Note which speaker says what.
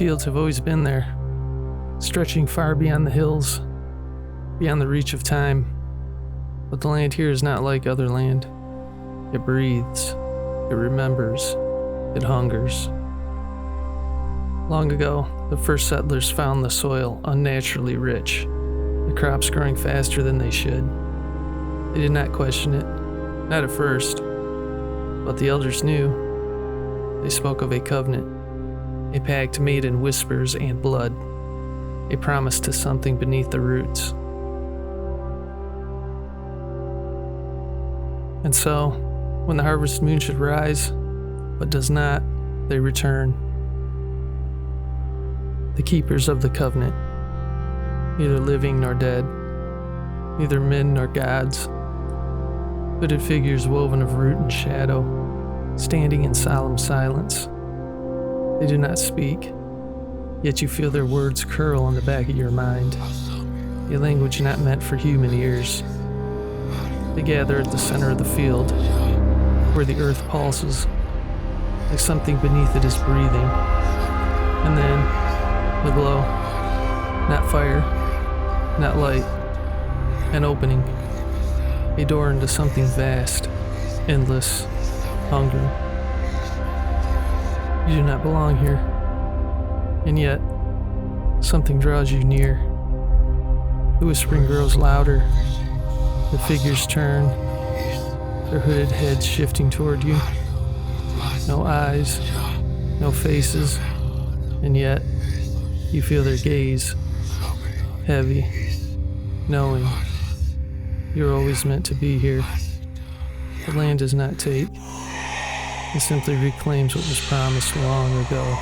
Speaker 1: fields have always been there, stretching far beyond the hills, beyond the reach of time. But the land here is not like other land. It breathes, it remembers, it hungers. Long ago, the first settlers found the soil unnaturally rich, the crops growing faster than they should. They did not question it, not at first, but the elders knew. They spoke of a covenant, a pact made in whispers and blood, a promise to something beneath the roots. And so, when the harvest moon should rise, but does not, they return. The keepers of the covenant, neither living nor dead, neither men nor gods, hooded figures woven of root and shadow, standing in solemn silence. They do not speak, yet you feel their words curl on the back of your mind, a language not meant for human ears. They gather at the center of the field, where the earth pulses, like something beneath it is breathing. And then, the glow, not fire, not light, an opening, a door into something vast, endless, hungry. You do not belong here, and yet, something draws you near. The whispering grows louder, the figures turn, their hooded heads shifting toward you. No eyes, no faces, and yet, you feel their gaze, heavy, knowing you're always meant to be here. The land does not take, it simply reclaims what was promised long ago.